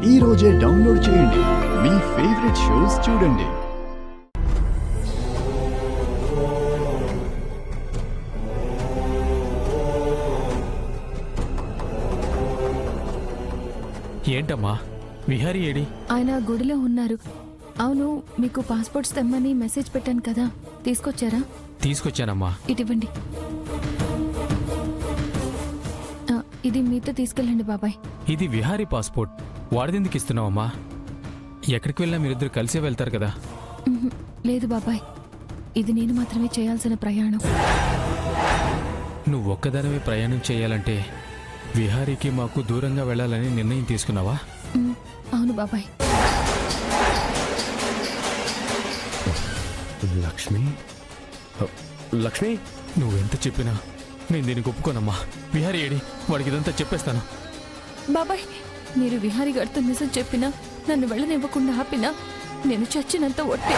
ఈ రోజే డౌన్లోడ్ చేయండి. మీ ఫేవరెట్ షోస్ చూడండి. ఏంటమ్మా విహారీ ఏడి? ఆయన గుడిలో ఉన్నారు. అవును, మీకు పాస్పోర్ట్స్ తెమ్మని మెసేజ్ పెట్టాను కదా, తీసుకొచ్చారా? తీసుకొచ్చానమ్మా. ఇటివ్వండి. ఇది మీతో తీసుకెళ్ళండి బాబాయ్. ఇది విహారీ పాస్పోర్ట్, వాడిదెందుకు ఇస్తున్నావమ్మా? ఎక్కడికి వెళ్ళినా మీరిద్దరు కలిసే వెళ్తారు కదా. లేదు బాబాయ్, ఇది నేను మాత్రమే చేయాల్సిన ప్రయాణం. నువ్వు ఒక్కదానివే ప్రయాణం చేయాలంటే విహారీకి మాకు దూరంగా వెళ్ళాలని నిర్ణయం తీసుకున్నావా? అవును బాబాయ్. లక్ష్మి, లక్ష్మి, నువ్వెంత చెప్పినా నేను దీనికి ఒప్పుకోనమ్మా. విహారీ ఏడి? వాడికి ఇదంతా చెప్పేస్తాను. బాబాయ్, మీరు విహారీ గారితో నిజం చెప్పినా, నన్ను వెళ్ళనివ్వకుండా ఆపినా నేను చచ్చినంత ఒట్టే.